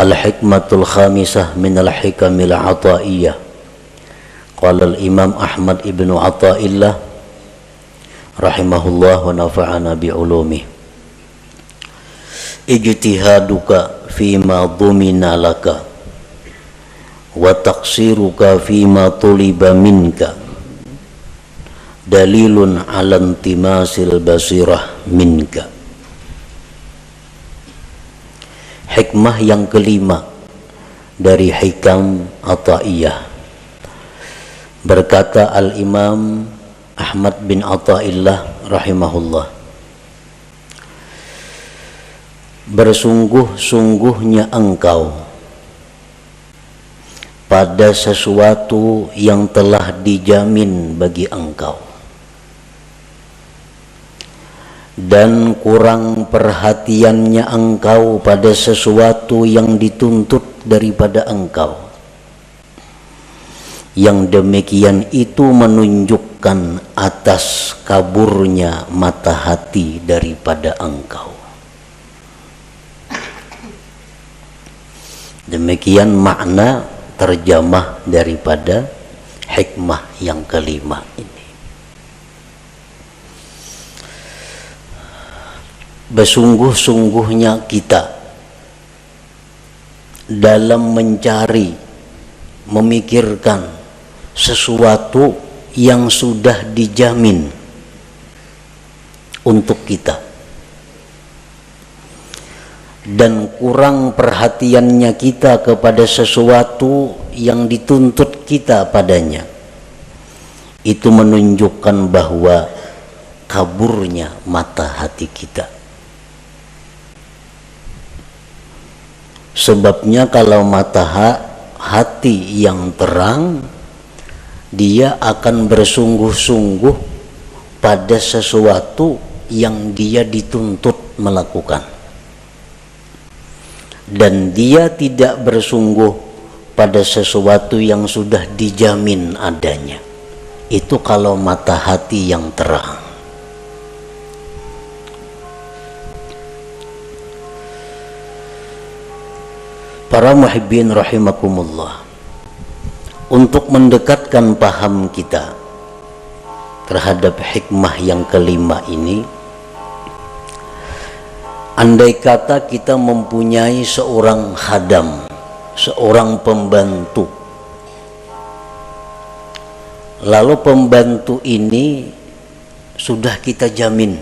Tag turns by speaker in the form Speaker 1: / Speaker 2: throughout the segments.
Speaker 1: Al-hikmatul khamisah minal hikamil ataiyah. Qala al-imam Ahmad ibnu Athaillah rahimahullah wa nafa'ana bi'ulumih. Ijtihaduka fima dhumina laka wa taqsiruka fima tuliba minka dalilun ala intimasil basirah minka. Hikmah yang kelima dari hikam Athaiyah. Berkata Al-Imam Ahmad bin Athaillah rahimahullah, bersungguh-sungguhnya engkau pada sesuatu yang telah dijamin bagi engkau, dan kurang perhatiannya engkau pada sesuatu yang dituntut daripada engkau. Yang demikian itu menunjukkan atas kaburnya mata hati daripada engkau. Demikian makna terjemah daripada hikmah yang kelima ini. Bersungguh-sungguhnya kita dalam mencari, memikirkan sesuatu yang sudah dijamin untuk kita, dan kurang perhatiannya kita kepada sesuatu yang dituntut kita padanya, itu menunjukkan bahwa kaburnya mata hati kita. Sebabnya kalau mata hati yang terang, dia akan bersungguh-sungguh pada sesuatu yang dia dituntut melakukan, dan dia tidak bersungguh pada sesuatu yang sudah dijamin adanya. Itu kalau mata hati yang terang. Para muhibbin rahimakumullah, untuk mendekatkan paham kita terhadap hikmah yang kelima ini, andai kata kita mempunyai seorang khadam, seorang pembantu, lalu pembantu ini sudah kita jamin,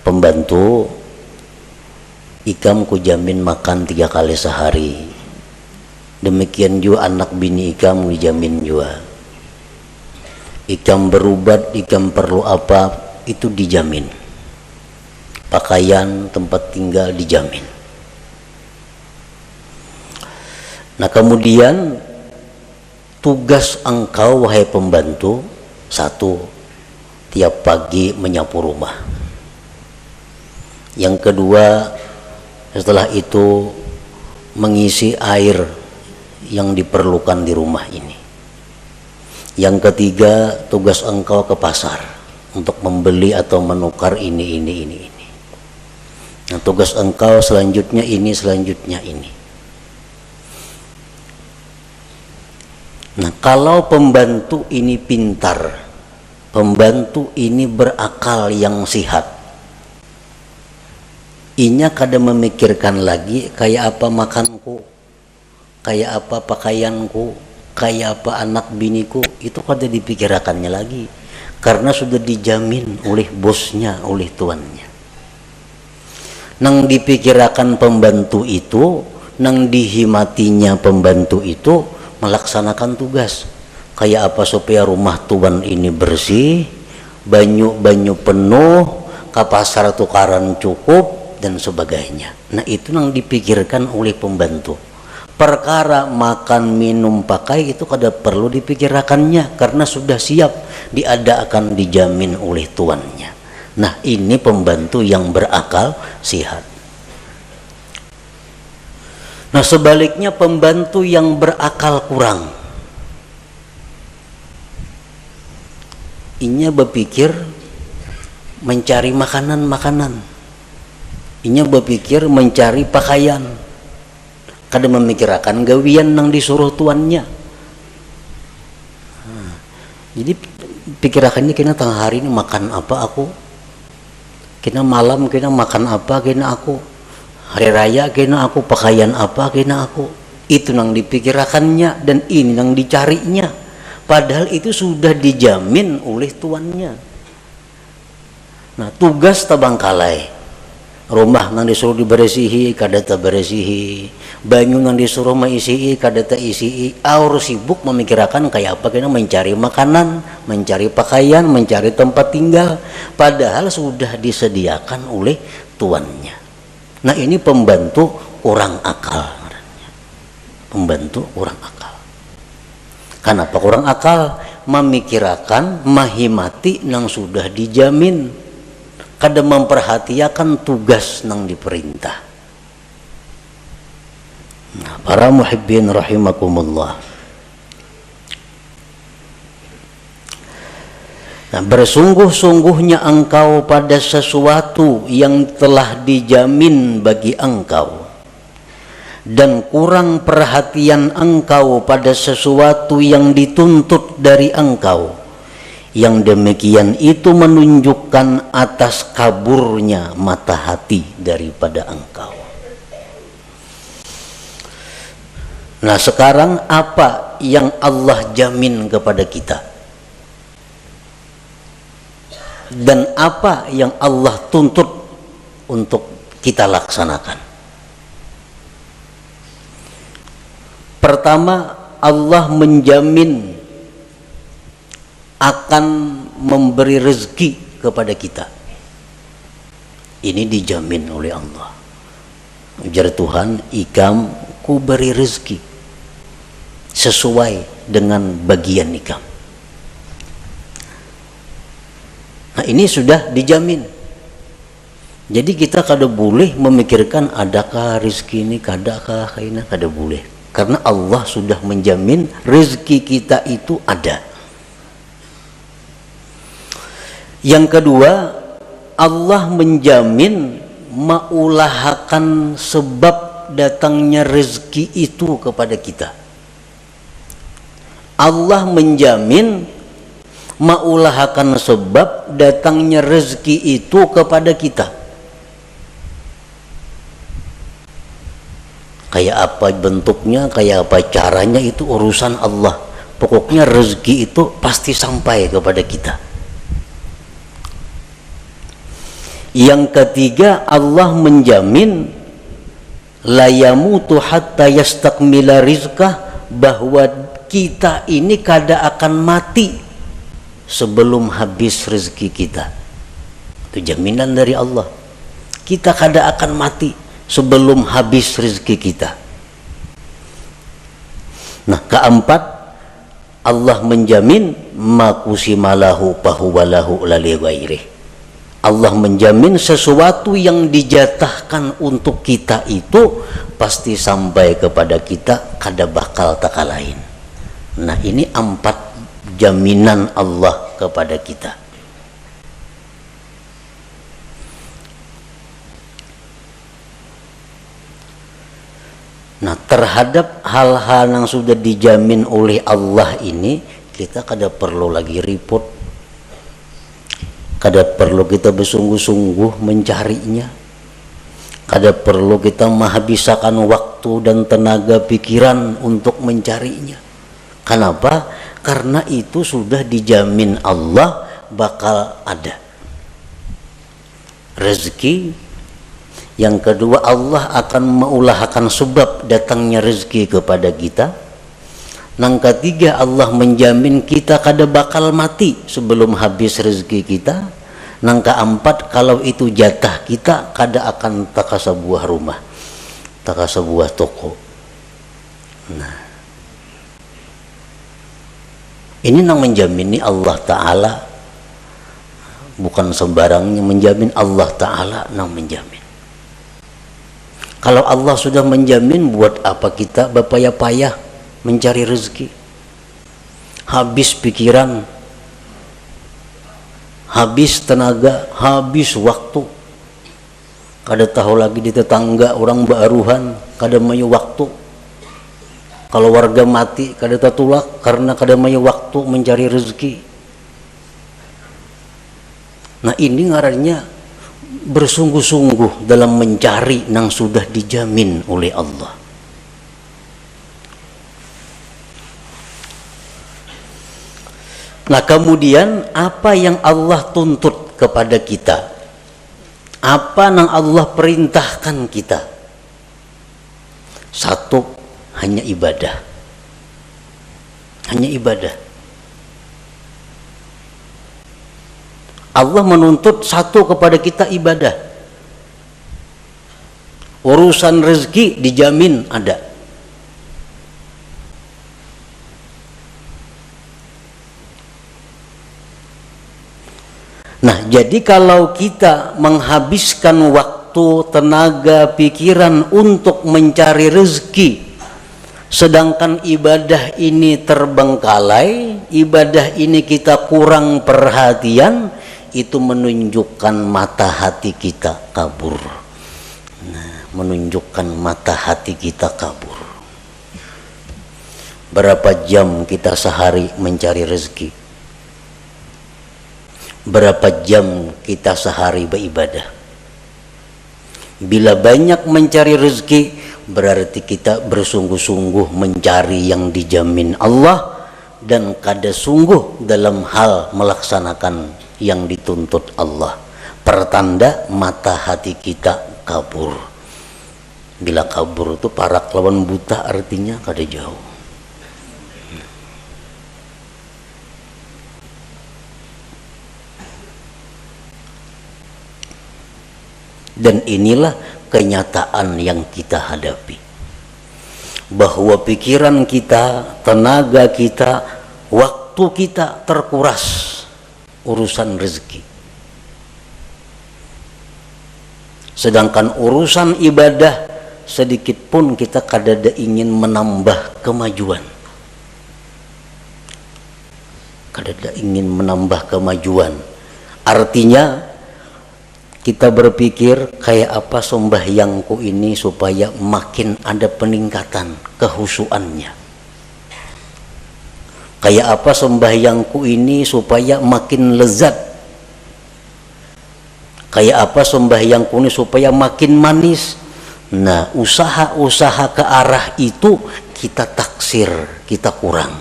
Speaker 1: pembantu ikam ku jamin makan 3 kali sehari, demikian juga anak bini ikam dijamin juga, ikam berubat, ikam perlu apa itu dijamin, pakaian, tempat tinggal dijamin. Nah kemudian tugas engkau wahai pembantu, satu, tiap pagi menyapu rumah. Yang kedua, setelah itu mengisi air yang diperlukan di rumah ini. Yang ketiga, tugas engkau ke pasar untuk membeli atau menukar ini. Nah, tugas engkau selanjutnya ini, selanjutnya ini. Nah, kalau pembantu ini pintar, pembantu ini berakal yang sihat, inya kada memikirkan lagi kayak apa makanku, kayak apa pakaianku, kayak apa anak biniku, itu kada dipikirkannya lagi, karena sudah dijamin oleh bosnya, oleh tuannya. Nang dipikirkan pembantu itu, nang dihimatinya pembantu itu melaksanakan tugas, kayak apa supaya rumah tuan ini bersih, banyu penuh, ke pasar tukaran cukup, dan sebagainya. Nah itu yang dipikirkan oleh pembantu. Perkara makan, minum, pakai itu kada perlu dipikirkannya, karena sudah siap diadakan, dijamin oleh tuannya. Nah ini pembantu yang berakal sihat. Nah sebaliknya pembantu yang berakal kurang, inya berpikir mencari makanan, inya berpikir mencari pakaian, kada memikirkan gawian nang disuruh tuannya. Jadi pikirakannya kena tengah hari ini makan apa aku, kena malam kena makan apa kena aku, hari raya kena aku pakaian apa kena aku. Itu nang dipikirkannya dan ini nang dicarinya, padahal itu sudah dijamin oleh tuannya. Nah, tugas tabangkalai, rumah nang disuruh diberesihi kada ta beresihi, banyu nang disuruh maisihi kada ta isihi, aur sibuk memikirkan kayak apa kena mencari makanan, mencari pakaian, mencari tempat tinggal, padahal sudah disediakan oleh tuannya. Nah, ini pembantu kurang akal, pembantu kurang akal. Kenapa kurang akal? Memikirkan mahimati nang sudah dijamin, kada memperhatikan tugas nang diperintah. Nah, para muhibbin rahimakumullah. Nah, bersungguh-sungguhnya engkau pada sesuatu yang telah dijamin bagi engkau, dan kurang perhatian engkau pada sesuatu yang dituntut dari engkau, yang demikian itu menunjukkan atas kaburnya mata hati daripada engkau. Nah, sekarang apa yang Allah jamin kepada kita? Dan apa yang Allah tuntut untuk kita laksanakan? Pertama, Allah menjamin akan memberi rezeki kepada kita. Ini dijamin oleh Allah. Ujar Tuhan, ikam ku beri rezeki sesuai dengan bagian ikam. Nah, ini sudah dijamin. Jadi kita kada boleh memikirkan adakah rezeki ini, kadakah ini, kada boleh. Karena Allah sudah menjamin rezeki kita itu ada. Yang kedua, Allah menjamin maulahakan sebab datangnya rezeki itu kepada kita. Allah menjamin maulahakan sebab datangnya rezeki itu kepada kita. Kayak apa bentuknya, kayak apa caranya, itu urusan Allah. Pokoknya rezeki itu pasti sampai kepada kita. Yang ketiga, Allah menjamin la yamutu hatta yastakmila rizqah, bahwa kita ini kada akan mati sebelum habis rezeki kita. Itu jaminan dari Allah. Kita kada akan mati sebelum habis rezeki kita. Nah, keempat, Allah menjamin makusimalahu pahuwalahu lali ghairih. Allah menjamin sesuatu yang dijatahkan untuk kita itu pasti sampai kepada kita, kada bakal taka lain. Nah, ini 4 jaminan Allah kepada kita. Nah, terhadap hal-hal yang sudah dijamin oleh Allah ini, kita kada perlu lagi repot. Kada perlu kita bersungguh-sungguh mencarinya. Kada perlu kita menghabiskan waktu dan tenaga pikiran untuk mencarinya. Kenapa? Karena itu sudah dijamin Allah bakal ada rezeki. Yang kedua, Allah akan mengulahkan sebab datangnya rezeki kepada kita. Yang ketiga, Allah menjamin kita kada bakal mati sebelum habis rezeki kita. Yang keempat, kalau itu jatah kita, kada akan taka sebuah rumah, taka sebuah toko. Nah, ini yang menjamin Allah Ta'ala, bukan sembarangnya menjamin. Allah Ta'ala yang menjamin. Kalau Allah sudah menjamin, buat apa kita berpayah-payah mencari rezeki, habis pikiran, habis tenaga, habis waktu. kada tahu lagi di tetangga orang baruhan, kada mayu waktu. Kalau warga mati kada tatulak karena kada mayu waktu mencari rezeki. Nah ini ngarannya bersungguh-sungguh dalam mencari yang sudah dijamin oleh Allah. Nah kemudian apa yang Allah tuntut kepada kita, apa yang Allah perintahkan kita? Satu, hanya ibadah. Hanya ibadah. Allah menuntut satu kepada kita ibadah. Urusan rezeki dijamin ada. Nah, jadi kalau kita menghabiskan waktu, tenaga, pikiran untuk mencari rezeki, sedangkan ibadah ini terbengkalai, ibadah ini kita kurang perhatian, itu menunjukkan mata hati kita kabur. Nah, menunjukkan mata hati kita kabur. Berapa jam kita sehari mencari rezeki? Berapa jam kita sehari beribadah? Bila banyak mencari rezeki, berarti kita bersungguh-sungguh mencari yang dijamin Allah dan kada sungguh dalam hal melaksanakan yang dituntut Allah. Pertanda mata hati kita kabur. Bila kabur itu parak lawan buta, artinya kada jauh. Dan inilah kenyataan yang kita hadapi, bahwa pikiran kita, tenaga kita, waktu kita terkuras urusan rezeki, sedangkan urusan ibadah sedikit pun kita kadada ingin menambah kemajuan, kadada ingin menambah kemajuan. Artinya kita berpikir kayak apa sembahyangku ini supaya makin ada peningkatan kehusuannya. Kayak apa sembahyangku ini supaya makin lezat. Kayak apa sembahyangku ini supaya makin manis. Nah, usaha-usaha ke arah itu kita taksir, kita kurang.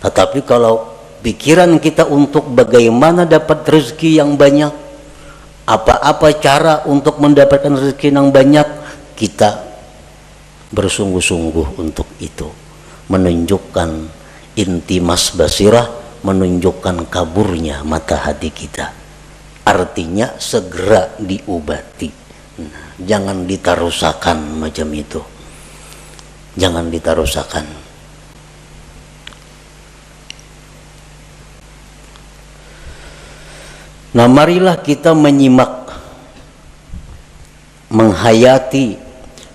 Speaker 1: Tetapi kalau pikiran kita untuk bagaimana dapat rezeki yang banyak, apa-apa cara untuk mendapatkan rezeki yang banyak, kita bersungguh-sungguh untuk itu. Menunjukkan intimas basirah, menunjukkan kaburnya mata hati kita. Artinya segera diobati. Nah, jangan ditarusakan macam itu. Jangan ditarusakan. Nah, marilah kita menyimak, menghayati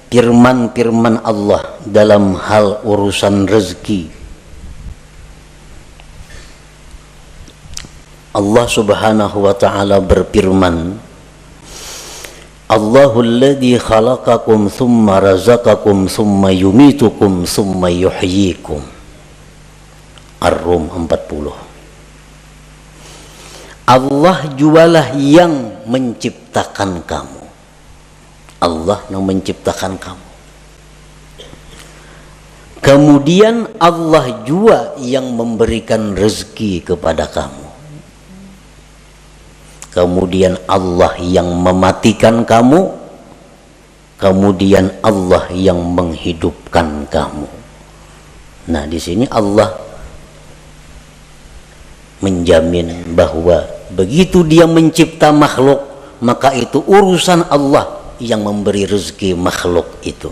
Speaker 1: firman-firman Allah dalam hal urusan rezeki. Allah Subhanahu wa ta'ala berfirman, Allahul ladzi khalaqakum thumma razaqakum thumma yumitukum thumma yuhyikum. Ar-Rum 40. Allah jualah yang menciptakan kamu. Allah yang menciptakan kamu. Kemudian Allah jua yang memberikan rezeki kepada kamu. Kemudian Allah yang mematikan kamu. Kemudian Allah yang menghidupkan kamu. Nah, di sini Allah menjamin bahwa begitu dia mencipta makhluk, maka itu urusan Allah yang memberi rezeki makhluk itu.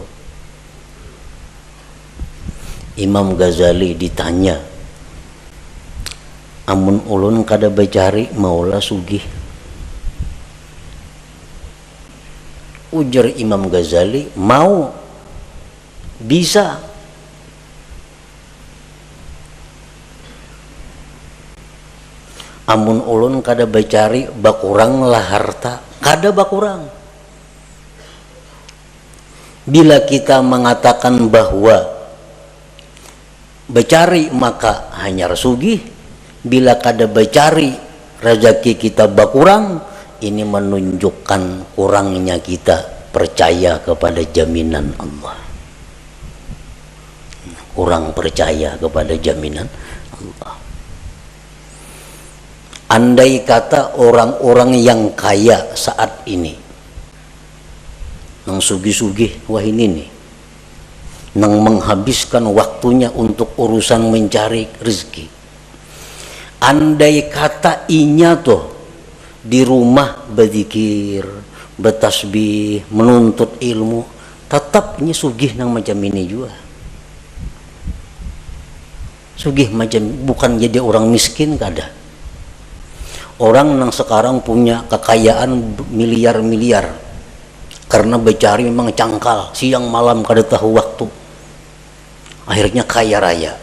Speaker 1: Imam Ghazali ditanya, amun ulun kada bacari maula sugih. Ujar Imam Ghazali, mau, bisa. Amun ulun kada bacari bakurang lah harta, kada bakurang. Bila kita mengatakan bahwa becari maka hanya sugih, bila kada becari rezeki kita berkurang, ini menunjukkan kurangnya kita percaya kepada jaminan Allah. Kurang percaya kepada jaminan Allah. Andai kata orang-orang yang kaya saat ini, nang sugih-sugih, wah ini nih, nang menghabiskan waktunya untuk urusan mencari rezeki. Andai kata inya tuh di rumah berzikir, bertasbih, menuntut ilmu, tetap ini sugih nang macam ini juga. Sugih macam, bukan jadi orang miskin kada. Orang yang sekarang punya kekayaan miliar-miliar karena becari memang cangkal, siang malam kada tahu waktu, akhirnya kaya raya.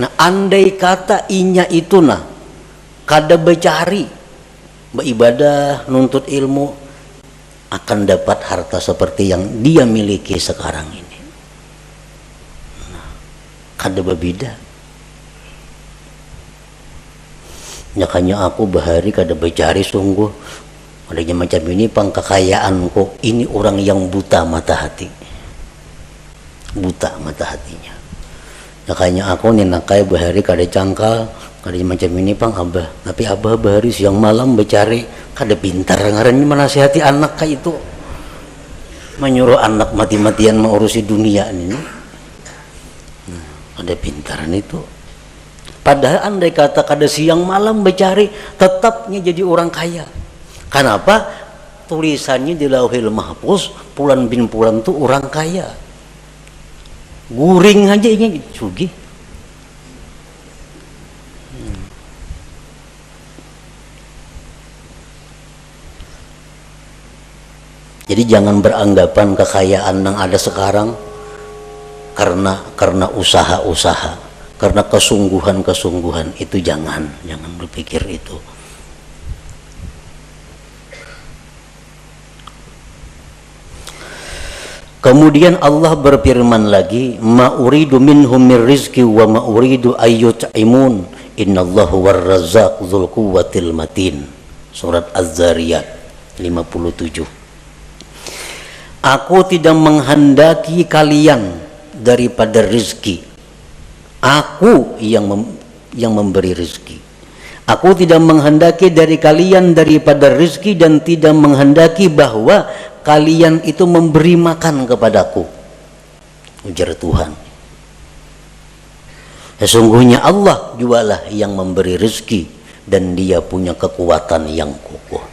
Speaker 1: Nah, andai kata inya itu nah kada becari, beribadah, nuntut ilmu, akan dapat harta seperti yang dia miliki sekarang ini. Nah, kada berbeda. Makanya aku bahari kada becari sungguh, adanya macam ini pang kekayaanku. Ini orang yang buta mata hati, buta mata hatinya. Makanya aku nih nakai bahari kada cangkal, kada macam ini pang abah. Tapi abah bahari siang malam becari, kada pintar ngarannya menasihati anak kayak itu, menyuruh anak mati-matian mengurusi dunia ini. Kada pintaran itu. Padahal andai kata kada siang malam becari, tetapnya jadi orang kaya. Kenapa? Tulisannya di Lauhil Mahfuz, Pulan bin Pulan itu orang kaya. Guring aja ini sugih. Jadi jangan beranggapan kekayaan yang ada sekarang karena usaha-usaha, karena kesungguhan-kesungguhan, itu jangan berpikir itu. Kemudian Allah berfirman lagi, ma uridu minhum min rizqi wa ma uridu ayyut'imun innallahu warrazzaq dzul quwwatil matin. Surat Az-Zariyat 57. Aku tidak menghendaki kalian daripada rizki, aku yang memberi rezeki. Aku tidak menghendaki dari kalian daripada rezeki, dan tidak menghendaki bahwa kalian itu memberi makan kepadaku, ujar Tuhan. Sesungguhnya Allah jualah yang memberi rezeki, dan dia punya kekuatan yang kokoh.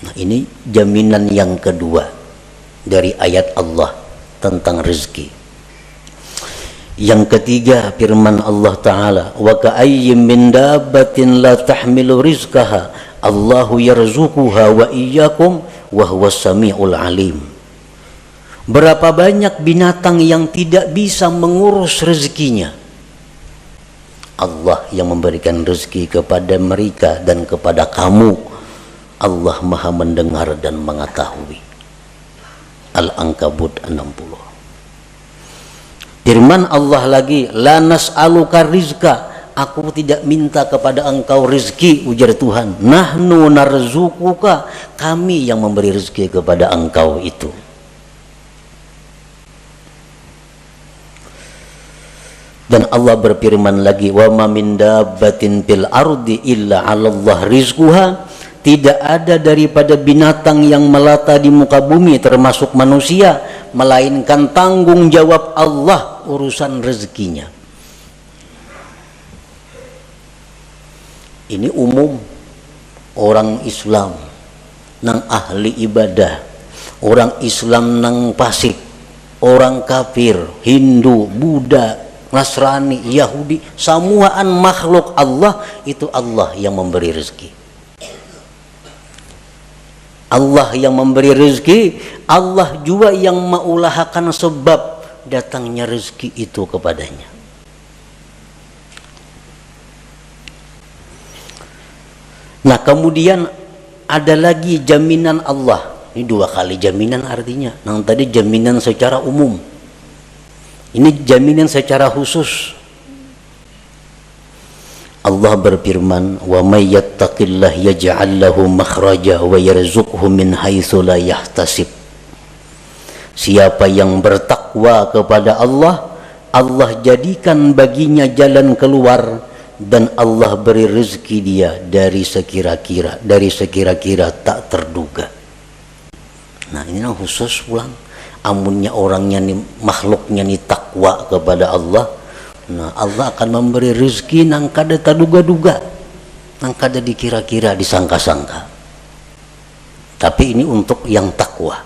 Speaker 1: Nah, ini jaminan yang kedua dari ayat Allah tentang rezeki. Yang ketiga, firman Allah Ta'ala, wa ka'ayyim min dabbatin la tahmilu rizqaha Allahu yarzuquha wa iyyakum wa huwas samiul alim. Berapa banyak binatang yang tidak bisa mengurus rezekinya, Allah yang memberikan rezeki kepada mereka dan kepada kamu. Allah Maha mendengar dan mengetahui. Al-Ankabut 60. Firman Allah lagi, la nas'aluka rizqa, aku tidak minta kepada engkau rezeki, ujar Tuhan. Nahnu narzuquka, kami yang memberi rezeki kepada engkau itu. Dan Allah berfirman lagi, wa ma min dabbatin fil ardi illa 'alallah rizquha, tidak ada daripada binatang yang melata di muka bumi termasuk manusia, melainkan tanggung jawab Allah urusan rezekinya. Ini umum. Orang Islam nang ahli ibadah, orang Islam nang fasik, orang kafir, Hindu, Buddha, Nasrani, Yahudi, semuaan makhluk Allah, itu Allah yang memberi rezeki. Allah yang memberi rezeki, Allah juga yang mengulahakan sebab datangnya rezeki itu kepadanya. Nah, kemudian ada lagi jaminan Allah Ini 2 kali jaminan artinya. Yang tadi jaminan secara umum, ini jaminan secara khusus. Allah berfirman, wa may yattaqillah yaj'al lahu makhraja wa yarzuqhu min haitsu la yahtasib. Siapa yang bertakwa kepada Allah, Allah jadikan baginya jalan keluar, dan Allah beri rezeki dia dari sekira-kira tak terduga. Nah, ini khusus pulang. Amunnya orangnya nih, makhluknya nih takwa kepada Allah, nah Allah akan memberi rezeki nang kada taduga-duga, nang kada dikira-kira, disangka-sangka. Tapi ini untuk yang takwa.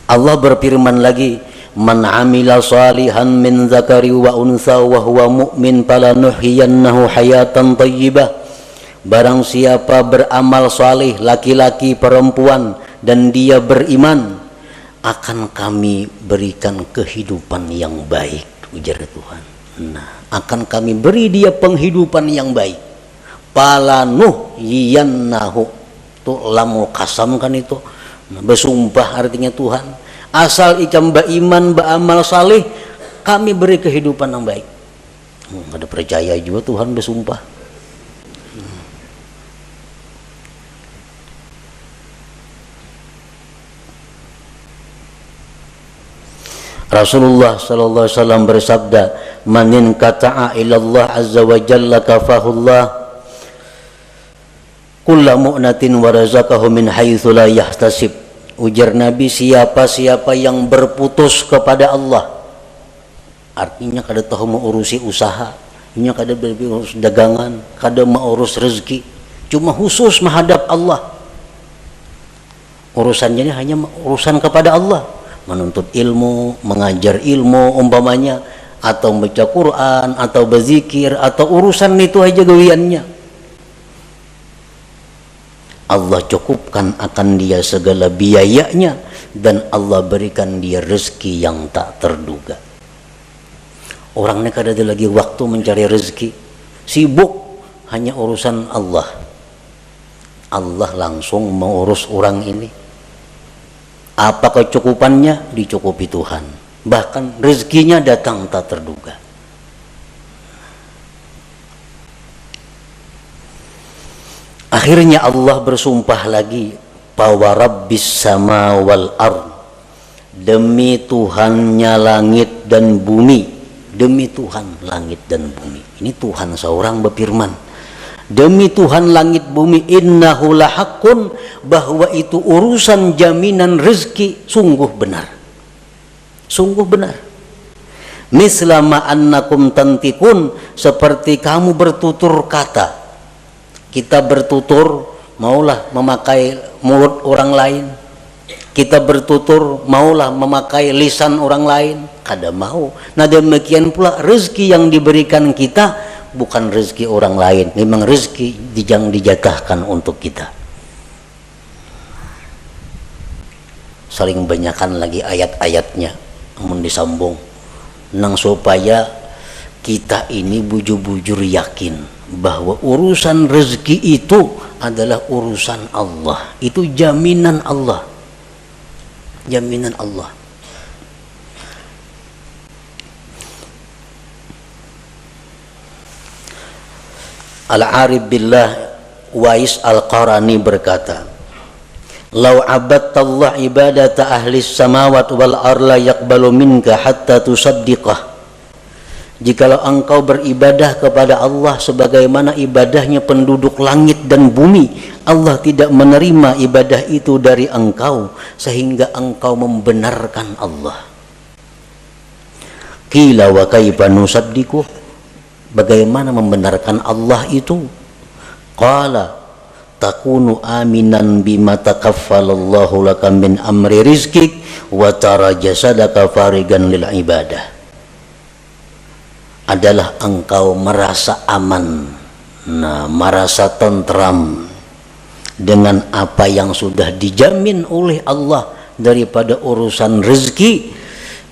Speaker 1: Allah berfirman lagi, man amila salihan min zakari wa unsa wa huwa mu'min falanuhyiyannahu hayatan thayyibah. Barang siapa beramal salih, laki-laki perempuan, dan dia beriman, akan kami berikan kehidupan yang baik, ujar Tuhan. Nah, akan kami beri dia penghidupan yang baik. Falanuhyiyannahu, itu lamul kasam kan itu. Nah, bersumpah artinya Tuhan, asal ikam beriman, beramal saleh, kami beri kehidupan yang baik. Ada percaya juga Tuhan bersumpah. Rasulullah sallallahu alaihi wasallam bersabda, manin kata'a ilallah azza wa jalla kafahullah kulla mu'natin wa razaqahu min haitsu la yahtasib. Ujar Nabi, siapa-siapa yang berputus kepada Allah, artinya kada tahu mau urusi usaha, nya kada berurus dagangan, kada mau urus rezeki, cuma khusus menghadap Allah. Urusannya ini hanya urusan kepada Allah, menuntut ilmu, mengajar ilmu umpamanya, atau baca Quran, atau berzikir, atau urusan itu aja gawiannya. Allah cukupkan akan dia segala biayanya, dan Allah berikan dia rezeki yang tak terduga. Orangnya kada ada lagi waktu mencari rezeki, sibuk hanya urusan Allah. Allah langsung mengurus orang ini. Apa kecukupannya? Dicukupi Tuhan. Bahkan rezekinya datang tak terduga. Akhirnya Allah bersumpah lagi, bahwa Rabbis sama wal ard, demi Tuhannya langit dan bumi. Demi Tuhan langit dan bumi. Ini Tuhan seorang berfirman, demi Tuhan langit bumi, innahu lahaqqun, bahwa itu urusan jaminan rezeki sungguh benar. Sungguh benar. Mislama annakum tantikun, seperti kamu bertutur kata. Kita bertutur, maulah memakai mulut orang lain. Kita bertutur, maulah memakai lisan orang lain. Kada mau. Nah demikian pula rezeki yang diberikan kita bukan rezeki orang lain, memang rezeki yang dijatahkan untuk kita. Saling banyakkan lagi ayat-ayatnya, namun disambung nang supaya kita ini bujur-bujur yakin bahwa urusan rezeki itu adalah urusan Allah. Itu jaminan Allah. Jaminan Allah. Al-Arif Billah Wais Al-Qarani berkata, "Lau abadtallah ibadata ahli samawat wal arla yaqbalu minka hatta tusaddiqah." Jikalau engkau beribadah kepada Allah sebagaimana ibadahnya penduduk langit dan bumi, Allah tidak menerima ibadah itu dari engkau sehingga engkau membenarkan Allah. Qila wa kaifa nusaddiqu? Bagaimana membenarkan Allah itu? Qala takunu aminan bima takaffalallahu laka min amri rizqik wa tara jasadaka farigan lil ibadah. Adalah engkau merasa aman, nah, merasa tentram dengan apa yang sudah dijamin oleh Allah daripada urusan rezeki,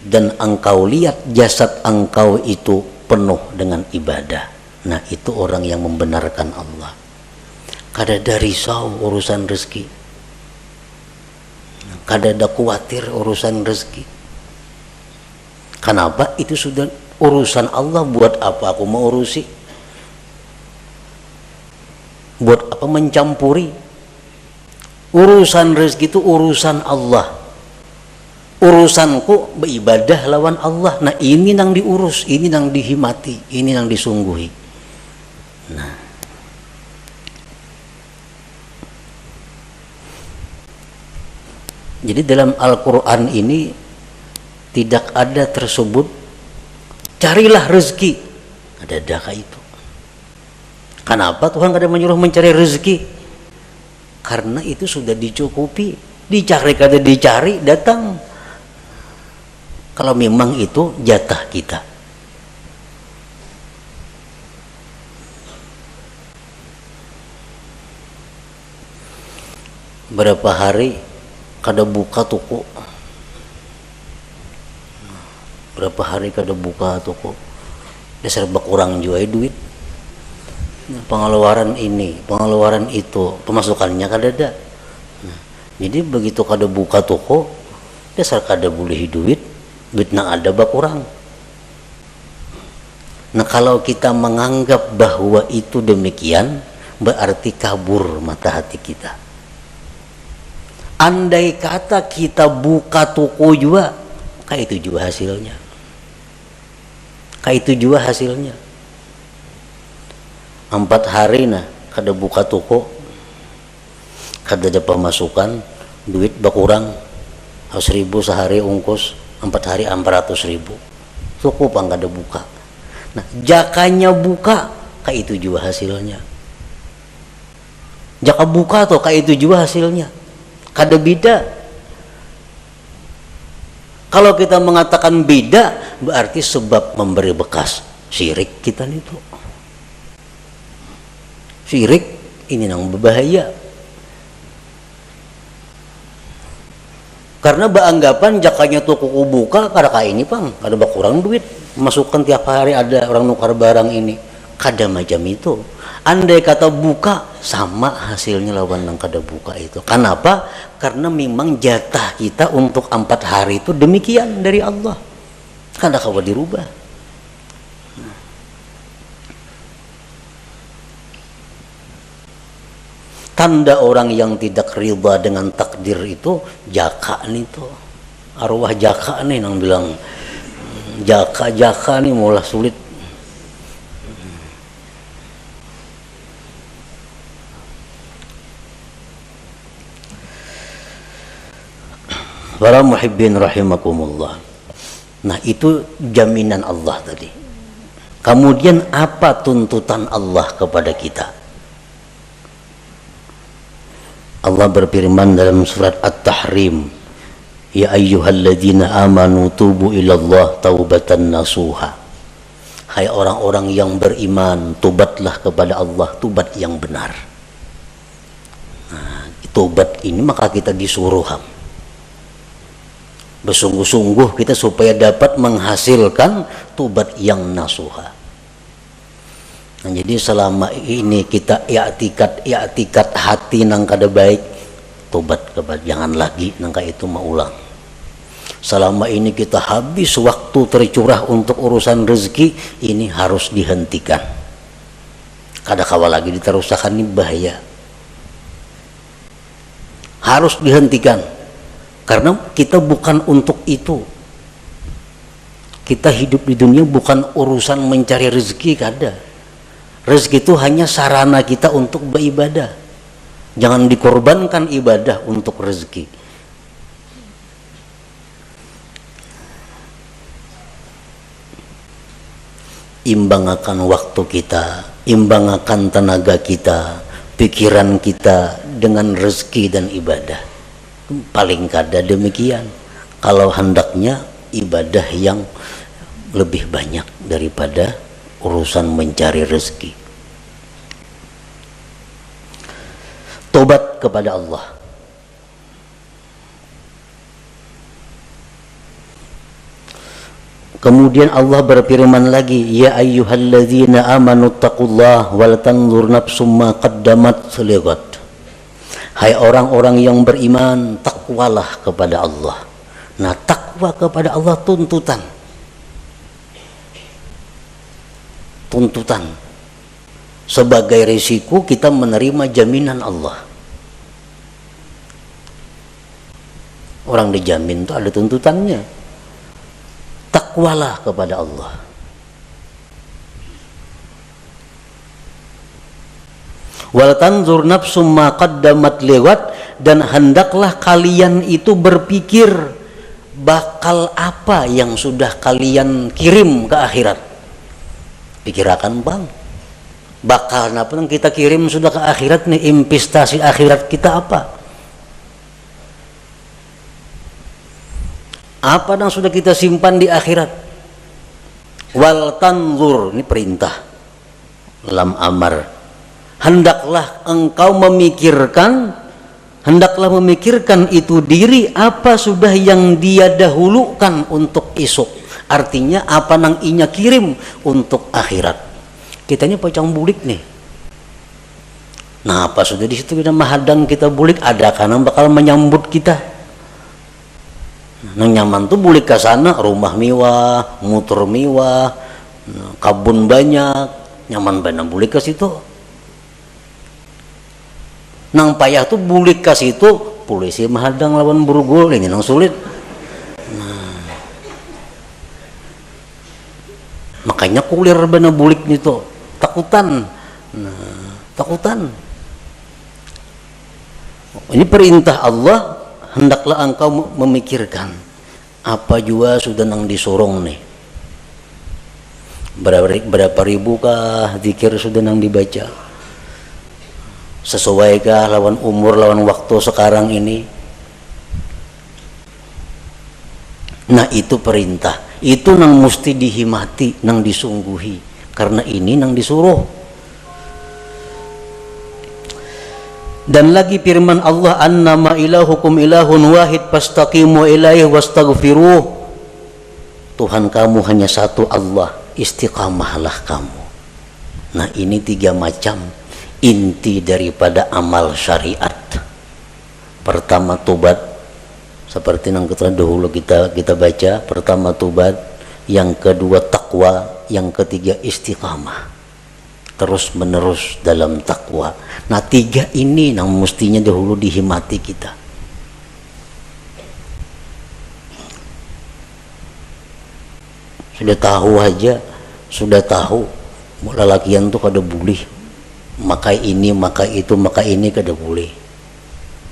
Speaker 1: dan engkau lihat jasad engkau itu penuh dengan ibadah. Nah, itu orang yang membenarkan Allah. kadada risau urusan rezeki, kadada khawatir urusan rezeki. Kenapa? Itu sudah urusan Allah. Buat apa aku mau urusi? Buat apa mencampuri? Urusan rezeki itu urusan Allah. Urusanku beribadah lawan Allah. Nah, ini nang diurus, ini nang dihimati, ini nang disungguhi. Nah, jadi dalam Al-Quran ini tidak ada tersebut carilah rezeki. Ada daka itu. Kenapa Tuhan kada menyuruh mencari rezeki? Karena itu sudah dicukupi. Dicari kada dicari datang. Kalau memang itu jatah kita. Berapa hari kada buka toko? Berapa hari kada buka toko? Dia serba kurang juga duit. Pengeluaran ini, pengeluaran itu, pemasukannya kada ada. Nah, jadi begitu kada buka toko, dasar kada boleh duit nang ada berkurang. Nah, kalau kita menganggap bahwa itu demikian, berarti kabur mata hati kita. Andai kata kita buka toko juga, kayak itu juga hasilnya. Kayak itu juga hasilnya. 4 hari nah kada buka toko, kada ada pemasukan, duit berkurang 1.000 sehari ongkos, 4 hari 400.000. Cukup ang kada buka. Nah, jakanya buka, kayak itu juga hasilnya. Jaka buka tuh kayak itu juga hasilnya. Kada beda. Kalau kita mengatakan beda, berarti sebab memberi bekas syirik kita itu. Syirik ini yang berbahaya. Karena beranggapan jakanya toko buka kada kayak ini pang, kada berkurang duit. Masukkan tiap hari ada orang nukar barang ini. Kada macam itu. Andai kata buka, sama hasilnya lawan yang kada buka itu. Kenapa? Karena memang jatah kita untuk 4 hari itu demikian dari Allah. Kada kawa dirubah. Tanda orang yang tidak riba dengan takdir itu jaka nih tuh. Arwah jaka nih yang bilang jaka nih mulai sulit. Para muhibbin rahimakumullah. Nah, itu jaminan Allah tadi. Kemudian apa tuntutan Allah kepada kita? Allah berfirman dalam surat At-Tahrim, ya ayyuhalladzina amanu tubu ilallah taubatan nasuha. Hai orang-orang yang beriman, tobatlah kepada Allah, tobat yang benar. Nah, tobat ini maka kita disuruh bersungguh-sungguh kita supaya dapat menghasilkan tobat yang nasuha. Nah, jadi selama ini kita i'tikat hati nang kada baik, tobat kepada jangan lagi nang itu maulang. Selama ini kita habis waktu tercurah untuk urusan rezeki, ini harus dihentikan. Kada kawa lagi diterusakan, ini bahaya. Harus dihentikan. Karena kita bukan untuk itu. Kita hidup di dunia bukan urusan mencari rezeki, kada. Rezeki itu hanya sarana kita untuk beribadah. Jangan dikorbankan ibadah untuk rezeki. Imbangkan waktu kita, imbangkan tenaga kita, pikiran kita dengan rezeki dan ibadah. Paling kada demikian. Kalau hendaknya ibadah yang lebih banyak daripada urusan mencari rezeki. Tobat kepada Allah. Kemudian Allah berfirman lagi, ya ayyuhalladzina amanu taqullah wal tanzur nafsum ma qaddamat lighad. Hai orang-orang yang beriman, takwalah kepada Allah. Nah, takwa kepada Allah tuntutan. Tuntutan. Sebagai risiko kita menerima jaminan Allah. Orang dijamin itu ada tuntutannya. Takwalah kepada Allah. Wal tanzur nafsum ma qaddamat lighad, dan hendaklah kalian itu berpikir bakal apa yang sudah kalian kirim ke akhirat. Pikirakan bang, bakal apa yang kita kirim sudah ke akhirat nih, investasi akhirat kita apa? Apa yang sudah kita simpan di akhirat? Wal tanzur, ini perintah lam amar. Hendaklah engkau memikirkan, hendaklah memikirkan itu diri apa sudah yang dia dahulukan untuk esok. Artinya apa nang inya kirim untuk akhirat. Kitanya pocong bulik nih. Nah, apa sudah di situ kita menghadang kita bulik, ada karena bakal menyambut kita. Nang nyaman tuh bulik ke sana, rumah mewah, motor mewah, kabun banyak, nyaman banget bulik ke situ. Nang payah tuh bulik ke situ, polisi menghadang lawan burugul, ini nang sulit. Nah, makanya kulir bener bulik itu, takutan. Nah, takutan. Ini perintah Allah, hendaklah engkau memikirkan apa juga sudah nang disorong nih. Berapa ribu kah zikir sudah nang dibaca? Sesuaikah lawan umur, lawan waktu sekarang ini? Nah, itu perintah. Itu nang mesti dihimati, nang disungguhi. Karena ini nang disuruh. Dan lagi firman Allah, annama ilahukum ilahun wahid fastaqimu ilaihi wastaghfiruh. Tuhan kamu hanya satu Allah, istiqamahlah kamu. Nah, ini 3 macam inti daripada amal syariat. Pertama tobat, seperti yang dahulu kita baca. Pertama tobat, yang kedua takwa, yang ketiga istiqamah, terus menerus dalam takwa. Nah, 3 ini yang mestinya dahulu dihimati kita. Sudah tahu aja, sudah tahu lelakian tuh kada boleh maka ini, maka itu, maka ini kada boleh.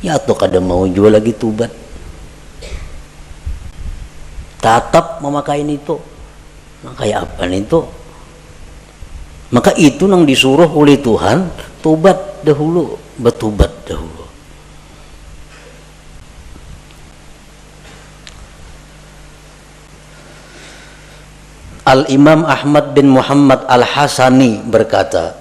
Speaker 1: Ya atau kada mau jual lagi tubat. Tatap memakai itu. Nah, kayak apa nih itu? Maka itu yang disuruh oleh Tuhan, tobat dahulu, bertobat dahulu. Al-Imam Ahmad bin Muhammad Al-Hasani berkata,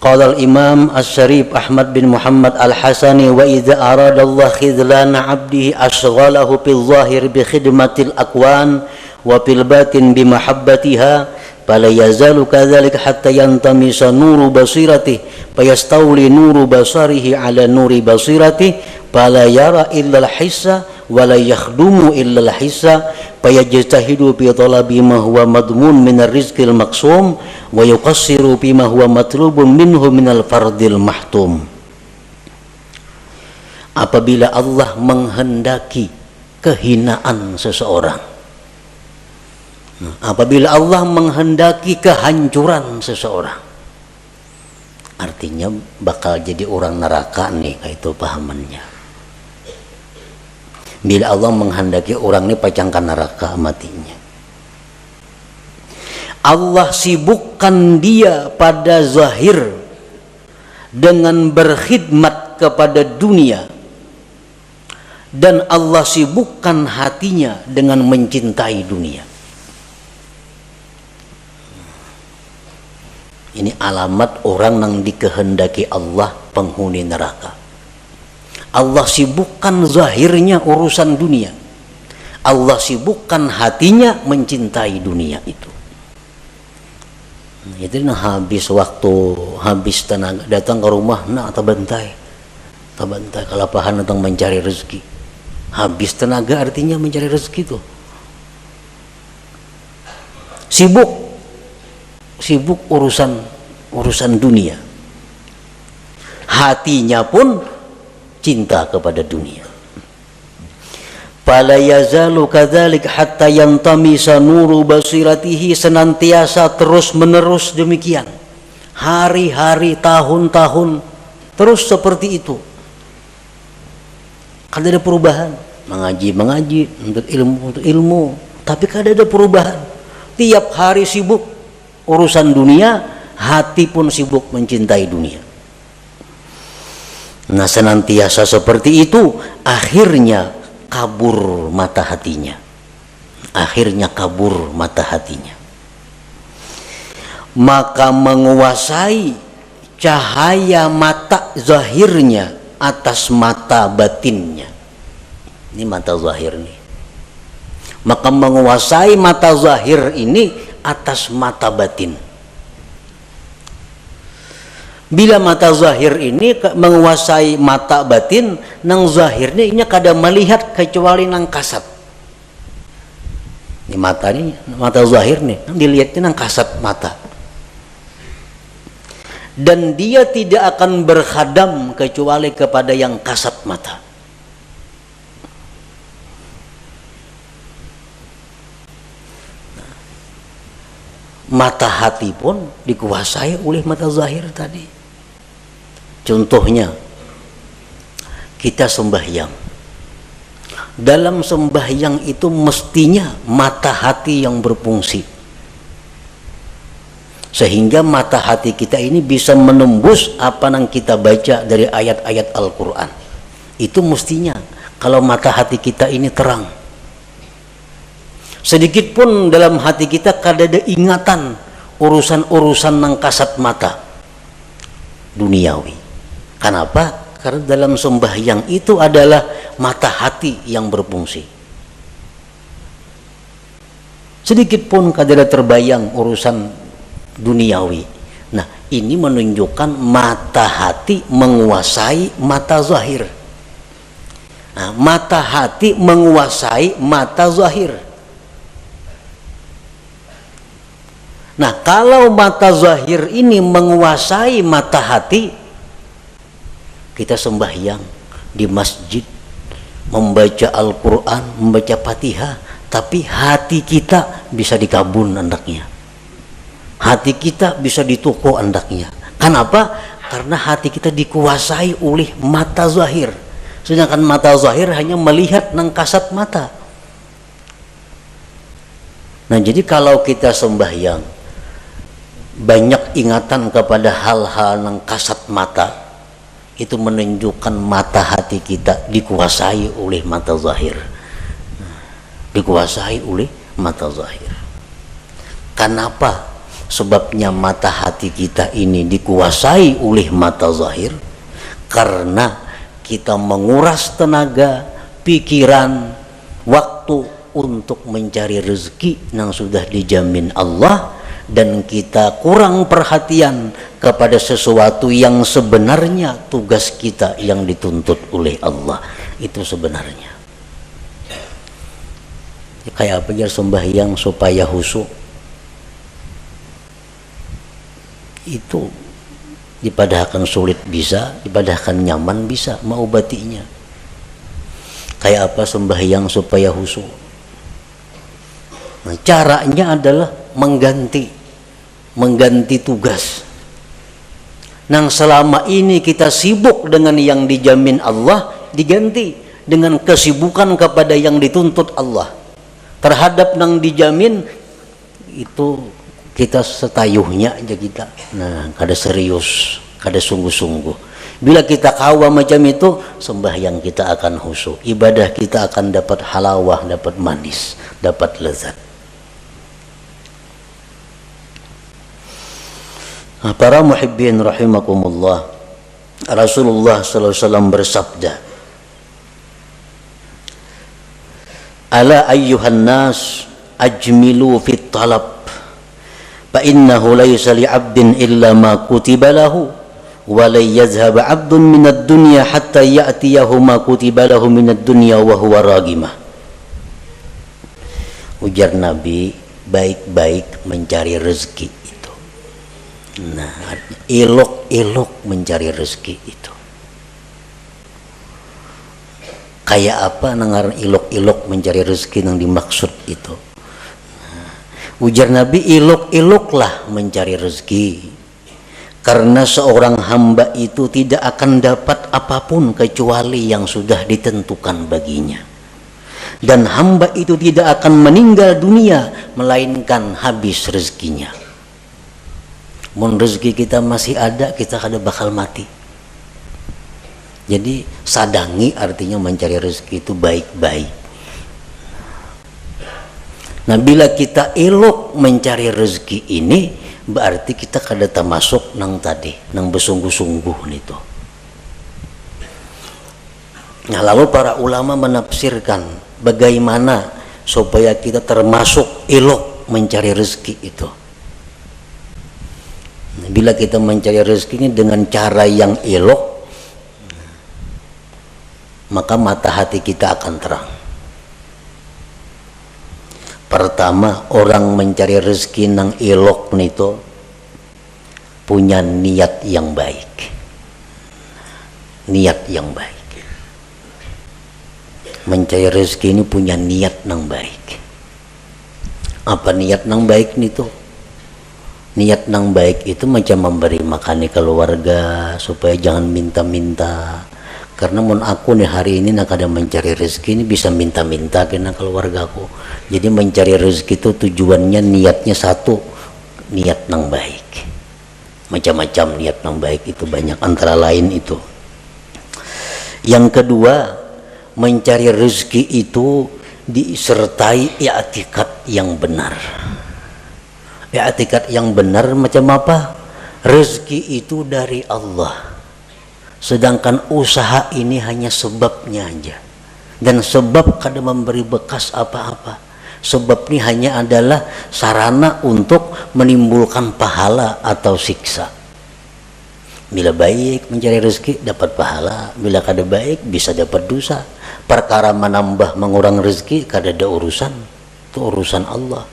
Speaker 1: qala al-Imam Asy-Syarif Ahmad bin Muhammad Al-Hasani, wa idza arada Allah khidlana 'abdihi ashghalahu fil zahir bi khidmatil aqwan wa fil batin bi mahabbatiha fala yazalu kadzalika hatta yantamisa nuru basiratihi fayastawli nuru basarihi ala nuri basiratihi fala yara illa al-hissa wa la yakhdumu illa al-hissa fayajtahidu fi talabi ma huwa madmun min ar-rizqil maqsum wa yuqassiru fi ma huwa matlubun minhu min al-fardil mahtum. Apabila Allah menghendaki kehinaan seseorang, apabila Allah menghendaki kehancuran seseorang, artinya bakal jadi orang neraka nih, kayak itu pahamannya. Bila Allah menghendaki orang ini pacangkan neraka matinya, Allah sibukkan dia pada zahir dengan berkhidmat kepada dunia, dan Allah sibukkan hatinya dengan mencintai dunia. Ini alamat orang yang dikehendaki Allah penghuni neraka. Allah sibukkan zahirnya urusan dunia, Allah sibukkan hatinya mencintai dunia itu. Itu habis waktu, habis tenaga, datang ke rumah, tabantai kalapahan datang mencari rezeki. Habis tenaga artinya mencari rezeki tuh. Sibuk urusan dunia. Hatinya pun cinta kepada dunia. Fala yazalu kadzalik hatta yantamisa nuru basiratihi, senantiasa terus menerus demikian, hari-hari, tahun-tahun terus seperti itu. Kada ada perubahan, mengaji untuk ilmu, tapi kada ada perubahan. Tiap hari sibuk urusan dunia, hati pun sibuk mencintai dunia. Nah, senantiasa seperti itu, akhirnya kabur mata hatinya. Maka menguasai cahaya mata zahirnya atas mata batinnya. Ini mata zahir nih. Maka menguasai mata zahir ini atas mata batin. Bila mata zahir ini menguasai mata batin, nang zahirnya ini kada melihat kecuali nang kasat. Ini mata zahir nih, nang dilihatnya nang kasat mata. Dan dia tidak akan berkhadam kecuali kepada yang kasat mata. Mata hati pun dikuasai oleh mata zahir tadi. Contohnya, kita sembahyang. Dalam sembahyang itu mestinya mata hati yang berfungsi, sehingga mata hati kita ini bisa menembus apa yang kita baca dari ayat-ayat Al-Quran. Itu mestinya, kalau mata hati kita ini terang. Sedikit pun dalam hati kita kada ada ingatan urusan-urusan nang kasat mata duniawi. Kenapa? Karena dalam sembahyang itu adalah mata hati yang berfungsi. Sedikit pun kada ada terbayang urusan duniawi. Nah, ini menunjukkan mata hati menguasai mata zahir. Nah, mata hati menguasai mata zahir. Nah, kalau mata zahir ini menguasai mata hati, kita sembahyang di masjid, membaca Al-Quran, membaca Fatihah, tapi hati kita bisa di kabun andaknya, hati kita bisa di toko andaknya. Kenapa? Karena hati kita dikuasai oleh mata zahir, sedangkan mata zahir hanya melihat nang kasat mata. Nah, jadi kalau kita sembahyang banyak ingatan kepada hal-hal nang kasat mata, itu menunjukkan mata hati kita dikuasai oleh mata zahir. Kenapa? Sebabnya mata hati kita ini dikuasai oleh mata zahir karena kita menguras tenaga, pikiran, waktu untuk mencari rezeki yang sudah dijamin Allah, dan kita kurang perhatian kepada sesuatu yang sebenarnya tugas kita yang dituntut oleh Allah. Itu sebenarnya kayak apa ya, sembahyang supaya khusyuk itu dipadahkan sulit bisa, dipadahkan nyaman bisa, mengobatinya. Kayak apa sembahyang supaya khusyuk? Nah, caranya adalah mengganti tugas. Nang selama ini kita sibuk dengan yang dijamin Allah, diganti dengan kesibukan kepada yang dituntut Allah. Terhadap nang dijamin itu kita setayuhnya aja kita. Nah, kada serius, kada sungguh-sungguh. Bila kita kawa macam itu, sembahyang kita akan khusyuk, ibadah kita akan dapat halawah, dapat manis, dapat lezat. Para muhibbin rahimakumullah, Rasulullah sallallahu alaihi wasallam bersabda, ala ayyuhan nas ajmilu fit talab fa innahu laysa li 'abdin illa ma kutiba lahu wa la yazhab 'abdun minad dunya hatta ya'tiyahu ma kutiba lahu minad dunya wa huwa ragimah. Ujar Nabi, baik-baik mencari rezeki itu. Nah, elok-elok mencari rezeki itu. Kayak apa nangaran ilok-ilok mencari rezeki yang dimaksud itu. Nah, ujar Nabi, ilok-iloklah mencari rezeki, karena seorang hamba itu tidak akan dapat apapun kecuali yang sudah ditentukan baginya, dan hamba itu tidak akan meninggal dunia melainkan habis rezekinya. Mun rezeki kita masih ada, kita kada bakal mati. Jadi sadangi artinya mencari rezeki itu baik-baik. Nah, bila kita elok mencari rezeki ini, berarti kita kada termasuk nang tadi, nang bersungguh-sungguh nito. Nah, lalu para ulama menafsirkan bagaimana supaya kita termasuk elok mencari rezeki itu. Nah, bila kita mencari rezeki ini dengan cara yang elok, maka mata hati kita akan terang. Pertama, orang mencari rezeki nang elok nito punya niat yang baik. Niat yang baik. Mencari rezeki ini punya niat nang baik. Apa niat nang baik nito? Niat nang baik itu macam memberi makan keluarga supaya jangan minta-minta. Karena mun aku nih hari ini nak ada mencari rezeki ini bisa minta-minta kena keluargaku. Jadi mencari rezeki itu tujuannya, niatnya satu, niat nang baik. Macam-macam niat nang baik itu banyak, antara lain itu. Yang kedua, mencari rezeki itu disertai i'tikad yang benar. I'tikad yang benar macam apa? Rezeki itu dari Allah, sedangkan usaha ini hanya sebabnya aja, dan sebab kada memberi bekas apa-apa. Sebab ini hanya adalah sarana untuk menimbulkan pahala atau siksa. Bila baik mencari rezeki dapat pahala, bila kada baik bisa dapat dosa. Perkara menambah mengurang rezeki kada ada urusan, itu urusan Allah.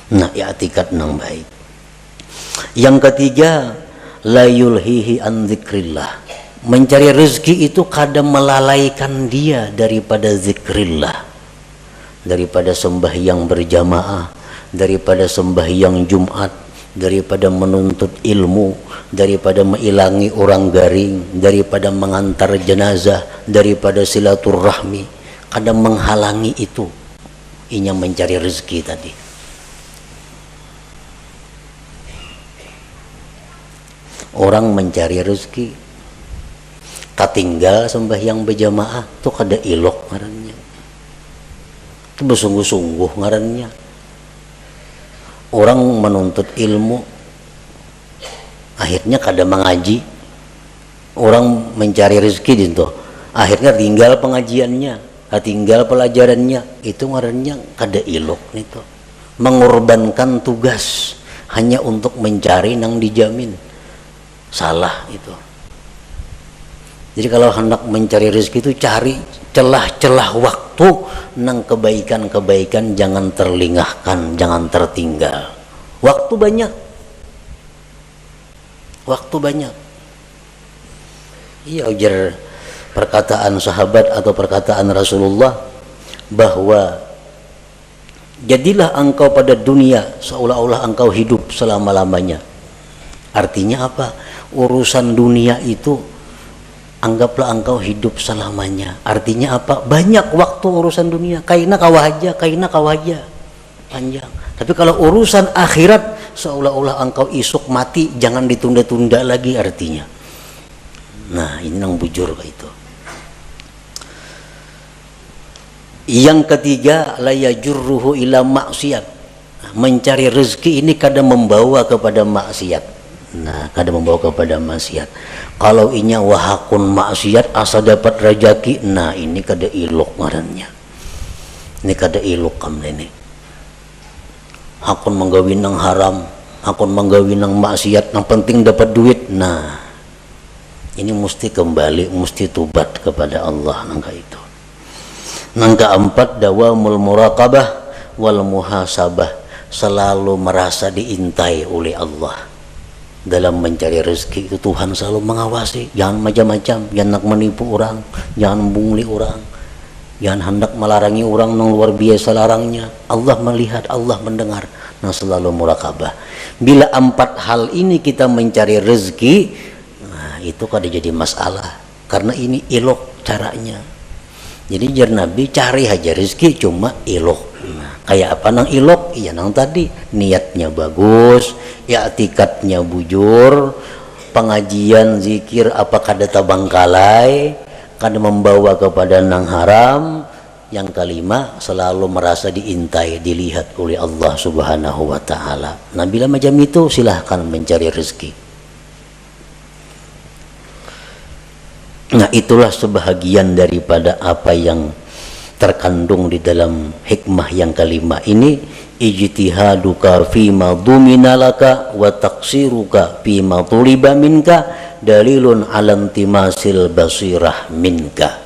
Speaker 1: Nah, i'tikad nang baik. Yang ketiga, la yulhihi an dzikrillah. Mencari rezeki itu kadang melalaikan dia daripada zikrillah, daripada sembahyang berjamaah, daripada sembahyang Jumat, daripada menuntut ilmu, daripada mengilangi orang garing, daripada mengantar jenazah, daripada silaturahmi. Kadang menghalangi itu, inya mencari rezeki tadi. Orang mencari rezeki tak tinggal sembahyang berjamaah tuh kada ilok ngarannya, itu bersungguh-sungguh ngarannya. Orang menuntut ilmu akhirnya kada mengaji, orang mencari rezeki itu akhirnya tinggal pengajiannya, tinggal pelajarannya, itu ngarannya kada ilok itu, mengorbankan tugas hanya untuk mencari nang dijamin. Salah itu. Jadi kalau hendak mencari rezeki itu cari celah-celah waktu nang kebaikan-kebaikan, jangan terlingahkan, jangan tertinggal. Waktu banyak. Waktu banyak. Iya, ujar perkataan sahabat atau perkataan Rasulullah bahwa jadilah engkau pada dunia seolah-olah engkau hidup selama-lamanya. Artinya apa? Urusan dunia itu anggaplah engkau hidup selamanya. Artinya apa? Banyak waktu urusan dunia, kaina kawaja panjang. Tapi kalau urusan akhirat seolah-olah engkau isuk mati, jangan ditunda-tunda lagi artinya. Nah, ini yang bujur itu. Yang ketiga, la yajurruhu ila maksiat. Mencari rezeki ini kadang membawa kepada maksiat. Nah, kadang membawa kepada maksiat. Kalau inya wahakun maksiat asa dapat rejeki, nah ini kada ilok ngarannya. Ini kada ilok kam ini. Hakon menggawin ng haram, hakon menggawin ng maksiat, yang penting dapat duit. Nah, ini mesti kembali, mesti tubat kepada Allah nangka itu. Nangka keempat, dawamul muraqabah wal muhasabah, selalu merasa diintai oleh Allah. Dalam mencari rezeki itu Tuhan selalu mengawasi, jangan macam-macam, jangan nak menipu orang, jangan bungli orang, jangan hendak melarangi orang yang luar biasa larangnya. Allah melihat, Allah mendengar, nah selalu muraqabah. Bila 4 hal ini kita mencari rezeki, nah itu kada jadi masalah, karena ini ilok caranya. Jadi jar Nabi, cari aja rezeki cuma ilok. Nah, kayak apa nang ilok? Iya nang tadi, niatnya bagus, i'tikadnya bujur, pengajian zikir apa kada tabangkalai, kada membawa kepada nang haram. Yang kelima, selalu merasa diintai, dilihat oleh Allah Subhanahu wa taala. Nah, bila macam itu silahkan mencari rezeki. Nah, itulah sebahagian daripada apa yang terkandung di dalam hikmah yang kelima ini. Ijtihaduka fima dumina laka wa taqsiruka fima tuliba minka dalilun ala intimasil basirah minka.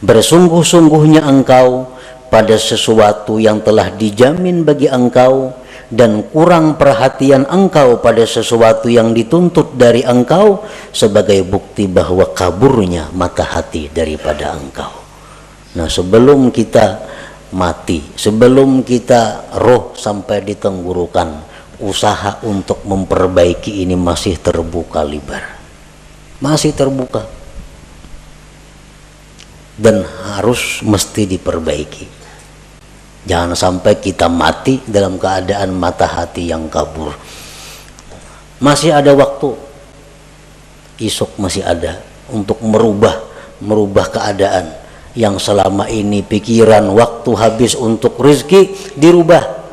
Speaker 1: Bersungguh-sungguhnya engkau pada sesuatu yang telah dijamin bagi engkau, dan kurang perhatian engkau pada sesuatu yang dituntut dari engkau, sebagai bukti bahwa kaburnya mata hati daripada engkau. Nah, sebelum kita mati, sebelum kita roh sampai di tenggorokan, usaha untuk memperbaiki ini masih terbuka lebar, masih terbuka, dan harus mesti diperbaiki. Jangan sampai kita mati dalam keadaan mata hati yang kabur. Masih ada waktu, esok masih ada untuk merubah keadaan yang selama ini pikiran waktu habis untuk rezeki dirubah.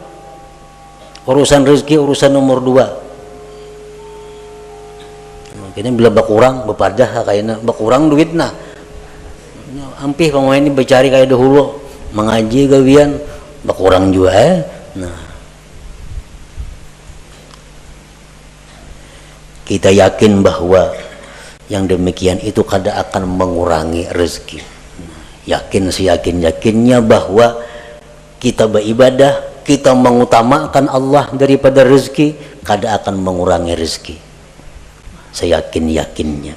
Speaker 1: Urusan rezeki urusan nomor 2. Kini bila bakurang bepadah kayaknya bakurang duit nah. Ampih pemain ini bercari kayak dahulu, mengaji gawian bakurang juga Nah, kita yakin bahwa yang demikian itu kada akan mengurangi rezeki. Yakin seyakin-yakinnya bahwa kita beribadah, kita mengutamakan Allah daripada rezeki, kada akan mengurangi rezeki. Seyakin-yakinnya.